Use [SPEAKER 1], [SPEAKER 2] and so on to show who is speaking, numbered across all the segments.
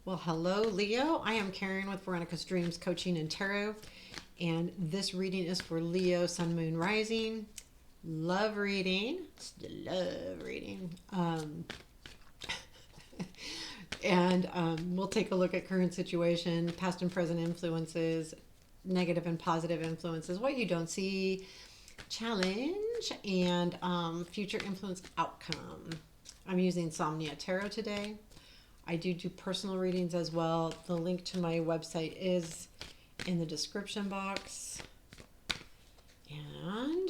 [SPEAKER 1] Well, hello, Leo. I am Karen with Veronica's Dreams Coaching and Tarot, and this reading is for Leo, Sun, Moon, Rising. Love reading. Love reading. And we'll take a look at current situation, past and present influences, negative and positive influences, what you don't see, challenge, and future influence outcome. I'm using Somnia Tarot today. I do personal readings as well. The link to my website is in the description box. And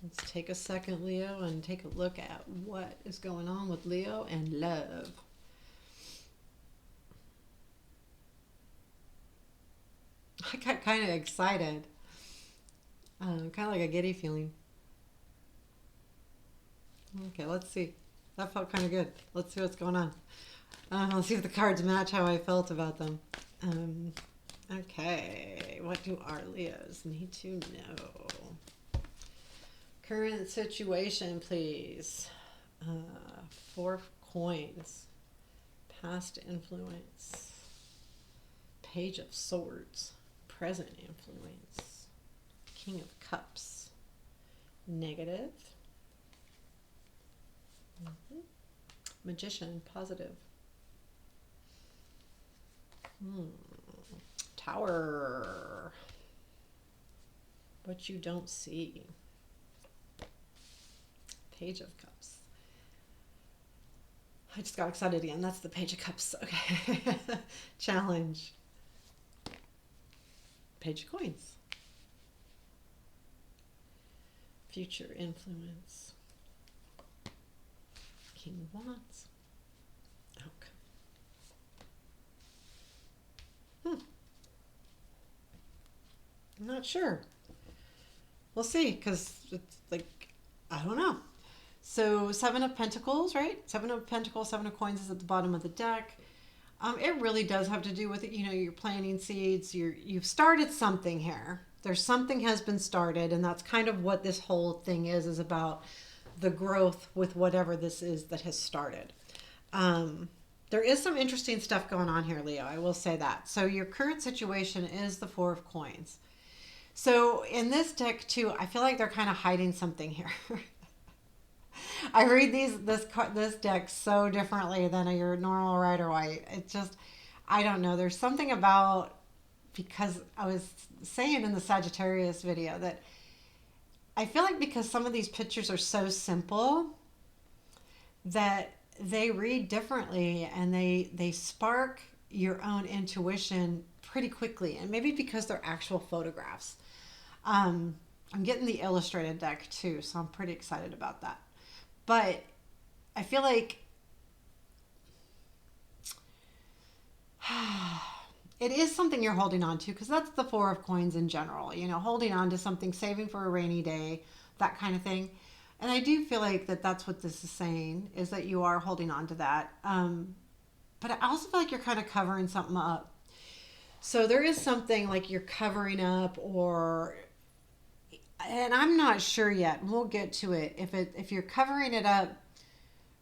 [SPEAKER 1] let's take a second, Leo, and take a look at what is going on with Leo and love. I got kind of excited, kind of like a giddy feeling. Okay, let's see. That felt kind of good. Let's see what's going on. Let's see if the cards match how I felt about them. Um, okay, what do our Leos need to know? Current situation, please. Four of coins. Past influence. Page of swords. Present influence. King of cups. Negative. Magician, positive. Tower. What you don't see. Page of cups. I just got excited again. That's the page of cups. Okay. Challenge. Page of coins. Future influence. King of wands. Outcome. I'm not sure. We'll see, because it's like, I don't know. So, Seven of Pentacles, right? Seven of Pentacles, Seven of Coins is at the bottom of the deck. It really does have to do with it. You know, you're planting seeds. You've started something here. There's something has been started, and that's kind of what this whole thing is about the growth with whatever this is that has started. There is some interesting stuff going on here, Leo. I will say that. So your current situation is the Four of Coins. So in this deck too, I feel like they're kind of hiding something here. I read this deck so differently than your normal Rider White. It just, I don't know. There's something about, because I was saying in the Sagittarius video that I feel like because some of these pictures are so simple that they read differently, and they spark your own intuition pretty quickly, and maybe because they're actual photographs. I'm getting the illustrated deck too, so I'm pretty excited about that. But I feel like it is something you're holding on to, because that's the Four of Coins in general. You know, holding on to something, saving for a rainy day, that kind of thing. And I do feel like that's what this is saying, is that you are holding on to that. But I also feel like you're kind of covering something up. So there is something like you're covering up, or, and I'm not sure yet. We'll get to it. If you're covering it up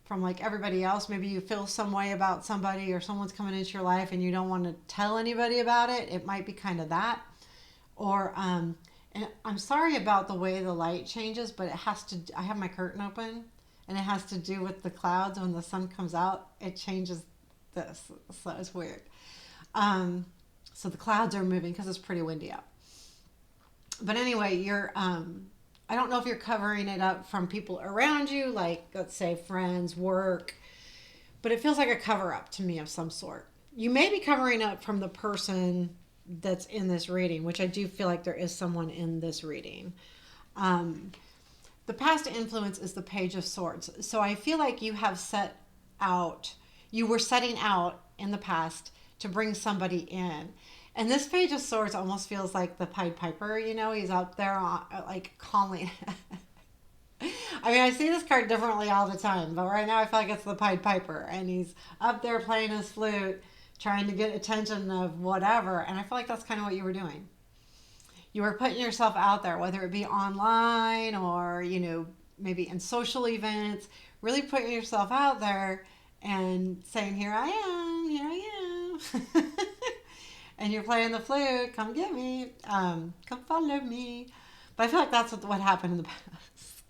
[SPEAKER 1] from like everybody else, maybe you feel some way about somebody, or someone's coming into your life and you don't want to tell anybody about it. It might be kind of that. Or and I'm sorry about the way the light changes, but it has to, I have my curtain open, and it has to do with the clouds. When the sun comes out, it changes this. So it's weird. Um, so the clouds are moving because it's pretty windy out. But anyway, I don't know if you're covering it up from people around you, like let's say friends, work, but it feels like a cover up to me of some sort. You may be covering up from the person that's in this reading, which I do feel like there is someone in this reading. Um, the past influence is the Page of Swords. So I feel like out, you were setting out in the past to bring somebody in. And this Page of Swords almost feels like the Pied Piper, you know, he's out there like calling. I mean, I see this card differently all the time, but right now I feel like it's the Pied Piper, and he's up there playing his flute, trying to get attention of whatever. And I feel like that's kind of what you were doing. You were putting yourself out there, whether it be online or, you know, maybe in social events, really putting yourself out there and saying, here I am, here I am. and you're playing the flute, come get me, come follow me. But I feel like that's what happened in the past.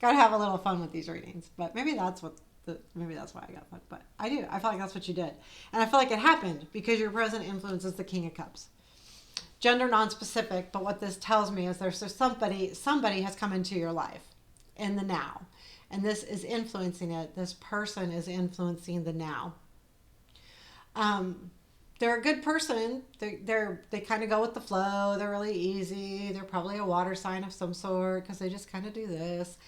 [SPEAKER 1] Gotta have a little fun with these readings, but maybe that's why I got fun. But I do. I feel like that's what you did, and I feel like it happened because your present influence is the King of Cups. Gender non-specific, but what this tells me is there's somebody has come into your life in the now, and this is influencing it. This person is influencing the now. They're a good person. They kind of go with the flow. They're really easy. They're probably a water sign of some sort because they just kind of do this.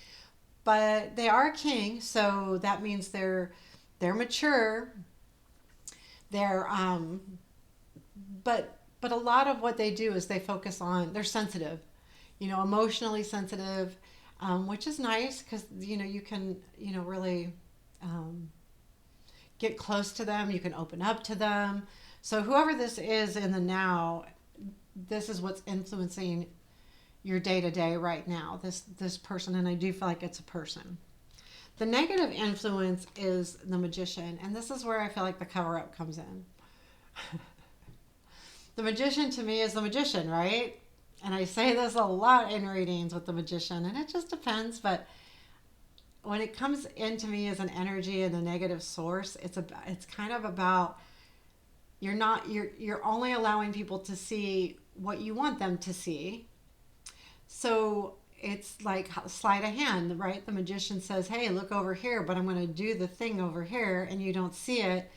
[SPEAKER 1] But they are a king, so that means they're mature. They're but a lot of what they do is they focus on, they're sensitive, emotionally sensitive, which is nice because you can really get close to them. You can open up to them. So whoever this is in the now, this is what's influencing your day to day right now. This person, and I do feel like it's a person. The negative influence is the Magician, and this is where I feel like the cover up comes in. The Magician to me is the Magician, right? And I say this a lot in readings with the Magician, and it just depends, but when it comes into me as an energy and a negative source, it's kind of about you're only allowing people to see what you want them to see. So it's like sleight of hand, right? The Magician says, hey, look over here, but I'm going to do the thing over here, and you don't see it,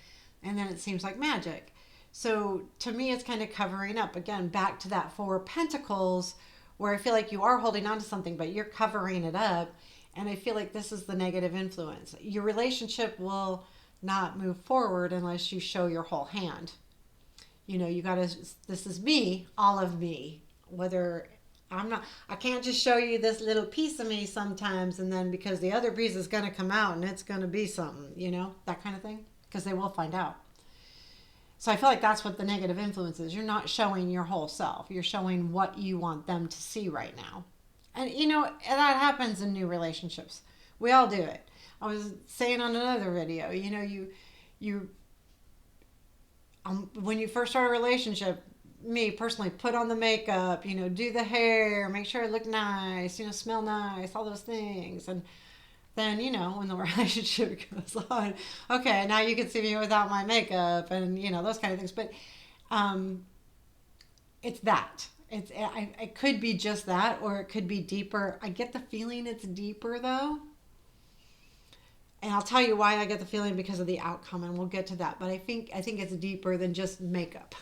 [SPEAKER 1] and then it seems like magic. So to me, it's kind of covering up. Again, back to that Four of Pentacles, where I feel like you are holding on to something, but you're covering it up. And I feel like this is the negative influence. Your relationship will not move forward unless you show your whole hand. You got to, this is me, all of me. Whether I can't just show you this little piece of me sometimes, and then because the other piece is going to come out and it's going to be something, that kind of thing. Because they will find out. So I feel like that's what the negative influence is. You're not showing your whole self. You're showing what you want them to see right now. And that happens in new relationships. We all do it. I was saying on another video, you when you first start a relationship, me personally, put on the makeup, do the hair, make sure it look nice, smell nice, all those things. And then, when the relationship goes on, okay, now you can see me without my makeup and, those kind of things. But it's that. It could be just that, or it could be deeper. I get the feeling it's deeper, though. And I'll tell you why I get the feeling, because of the outcome, and we'll get to that. But I think it's deeper than just makeup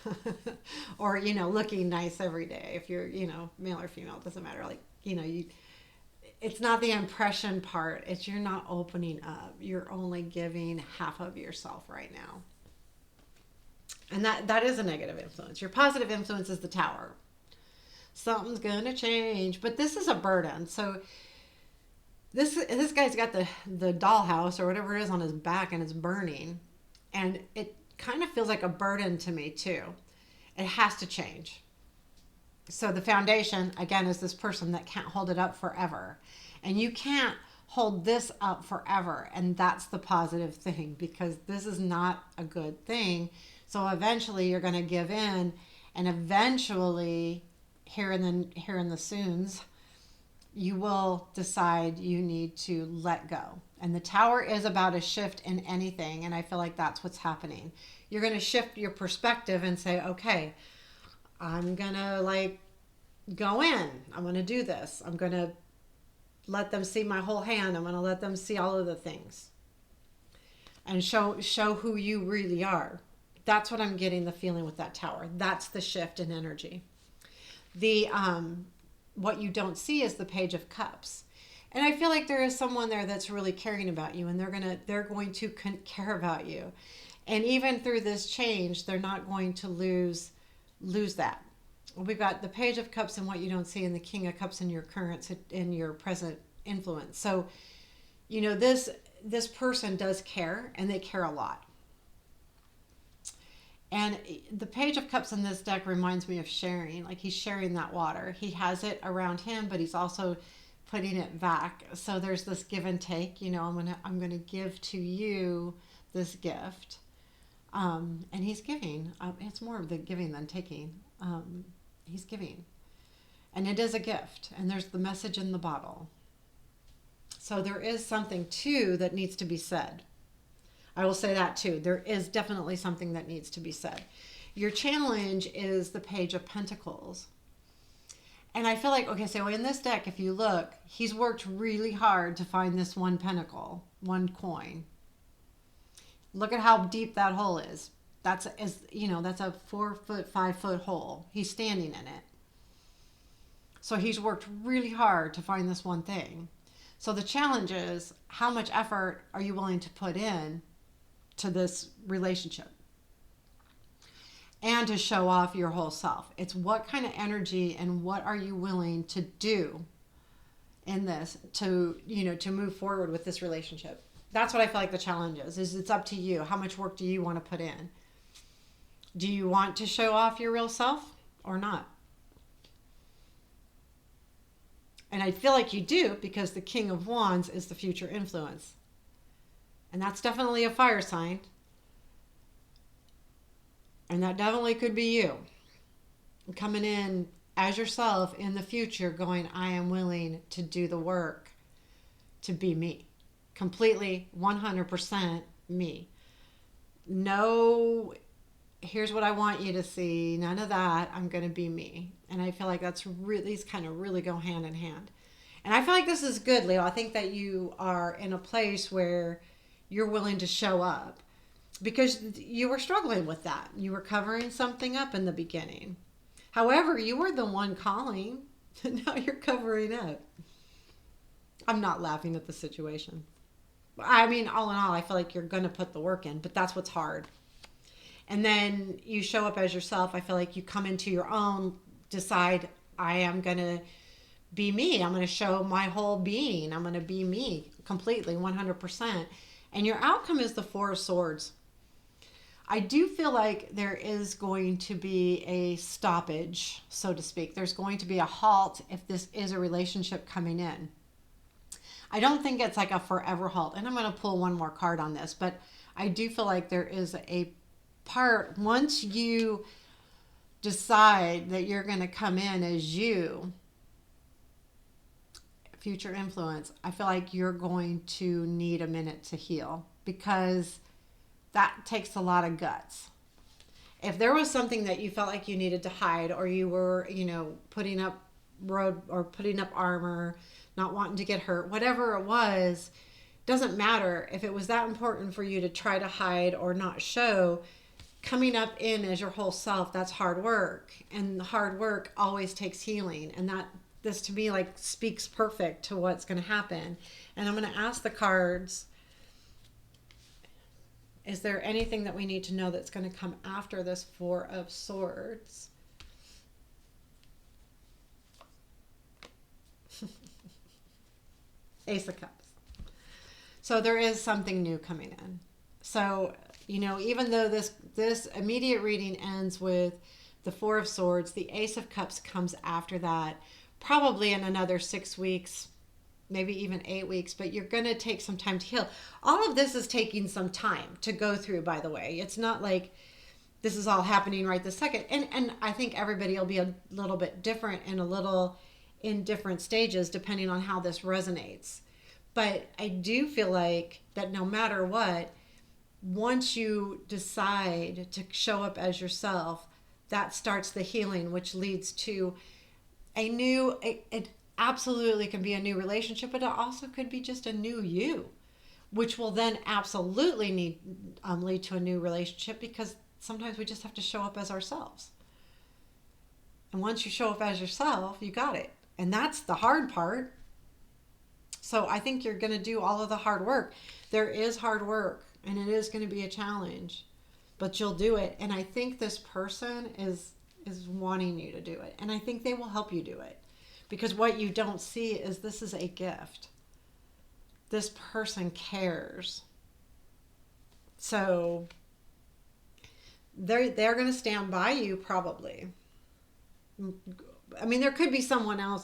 [SPEAKER 1] or, looking nice every day. If you're, male or female, it doesn't matter. Like, it's not the impression part. It's you're not opening up. You're only giving half of yourself right now. And that is a negative influence. Your positive influence is the Tower. Something's going to change. But this is a burden. So this guy's got the dollhouse or whatever it is on his back, and it's burning. And it kind of feels like a burden to me too. It has to change. So the foundation, again, is this person that can't hold it up forever. And you can't hold this up forever. And that's the positive thing, because this is not a good thing. So eventually you're going to give in, and eventually here in the soons, you will decide you need to let go. And the Tower is about a shift in anything. And I feel like that's what's happening. You're going to shift your perspective and say, okay, I'm going to go in. I'm going to do this. I'm going to let them see my whole hand. I'm going to let them see all of the things. And show who you really are. That's what I'm getting the feeling with that Tower. That's the shift in energy. The what you don't see is the Page of Cups. And I feel like there is someone there that's really caring about you, and they're going to care about you. And even through this change, they're not going to lose that. We've got the Page of Cups and what you don't see, and the King of Cups in your present influence. So, this person does care, and they care a lot. And the Page of Cups in this deck reminds me of sharing. Like, he's sharing that water. He has it around him, but he's also putting it back. So there's this give and take. I'm gonna give to you this gift. And he's giving. It's more of the giving than taking. He's giving. And it is a gift. And there's the message in the bottle. So there is something, too, that needs to be said. I will say that, too. There is definitely something that needs to be said. Your challenge is the Page of Pentacles. And I feel like, okay, so in this deck, if you look, he's worked really hard to find this one pentacle, one coin. Look at how deep that hole is. That's a 4 foot, 5 foot hole. He's standing in it. So he's worked really hard to find this one thing. So the challenge is, how much effort are you willing to put in to this relationship? And to show off your whole self. It's what kind of energy and what are you willing to do in this to move forward with this relationship. That's what I feel like the challenge is it's up to you. How much work do you want to put in? Do you want to show off your real self or not? And I feel like you do, because the King of Wands is the future influence. And that's definitely a fire sign. And that definitely could be you. Coming in as yourself in the future going, I am willing to do the work to be me. Completely 100% me. No, here's what I want you to see. None of that. I'm going to be me. And I feel like these kind of really go hand in hand. And I feel like this is good, Leo. I think that you are in a place where you're willing to show up because you were struggling with that. You were covering something up in the beginning. However, you were the one calling. Now you're covering up. I'm not laughing at the situation. I mean, all in all, I feel like you're going to put the work in, but that's what's hard. And then you show up as yourself. I feel like you come into your own, decide, I am going to be me. I'm going to show my whole being. I'm going to be me completely, 100%. And your outcome is the Four of Swords. I do feel like there is going to be a stoppage, so to speak. There's going to be a halt if this is a relationship coming in. I don't think it's like a forever halt. And I'm going to pull one more card on this. But I do feel like there is a part, once you decide that you're going to come in as you, future influence, I feel like you're going to need a minute to heal, because that takes a lot of guts. If there was something that you felt like you needed to hide, or you were, putting up armor, not wanting to get hurt, whatever it was, doesn't matter. If it was that important for you to try to hide or not show, coming up in as your whole self, that's hard work. And hard work always takes healing. And this to me like speaks perfect to what's going to happen. And I'm going to ask the cards, is there anything that we need to know that's going to come after this Four of Swords? Ace of Cups. So there is something new coming in. So, even though this immediate reading ends with the Four of Swords, the Ace of Cups comes after that, probably in another 6 weeks, maybe even 8 weeks, but you're going to take some time to heal. All of this is taking some time to go through, by the way. It's not like this is all happening right this second. And I think everybody will be a little bit different and a little in different stages depending on how this resonates. But I do feel like that no matter what, once you decide to show up as yourself, that starts the healing, which leads to it absolutely can be a new relationship, but it also could be just a new you, which will then absolutely lead to a new relationship, because sometimes we just have to show up as ourselves. And once you show up as yourself, you got it. And that's the hard part. So I think you're going to do all of the hard work. There is hard work, and it is going to be a challenge, but you'll do it. And I think this person is wanting you to do it. And I think they will help you do it, because what you don't see is this is a gift. This person cares. So they're going to stand by you probably. I mean, there could be someone else,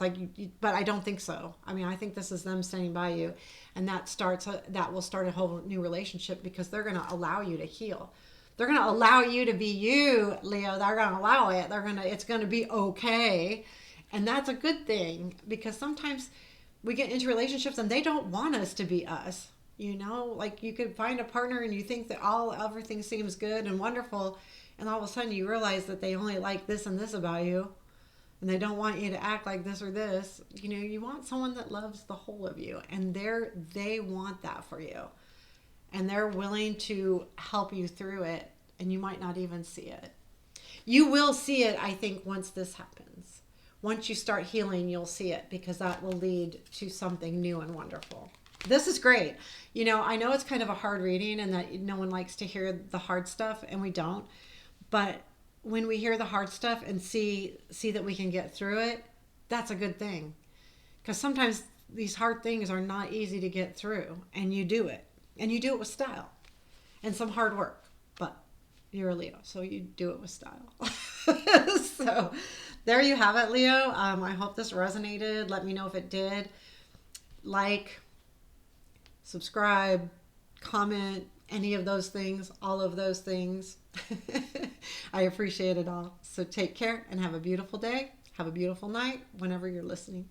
[SPEAKER 1] but I don't think so. I mean, I think this is them standing by you, and that will start a whole new relationship, because they're going to allow you to heal. They're going to allow you to be you, Leo. They're going to allow it. It's going to be okay. And that's a good thing, because sometimes we get into relationships and they don't want us to be us. You know, like you could find a partner and you think that everything seems good and wonderful, and all of a sudden you realize that they only like this and this about you, and they don't want you to act like this or this. You know, you want someone that loves the whole of you, and they want that for you, and they're willing to help you through it, and you might not even see it. You will see it, I think, once this happens. Once you start healing, you'll see it, because that will lead to something new and wonderful. This is great. You know, I know it's kind of a hard reading and that no one likes to hear the hard stuff, and we don't. But when we hear the hard stuff and see that we can get through it, that's a good thing. Because sometimes these hard things are not easy to get through, and you do it. And you do it with style and some hard work. But you're a Leo, so you do it with style. So there you have it, Leo. I hope this resonated. Let me know if it did. Like, subscribe, comment, any of those things, all of those things. I appreciate it all. So take care and have a beautiful day. Have a beautiful night whenever you're listening.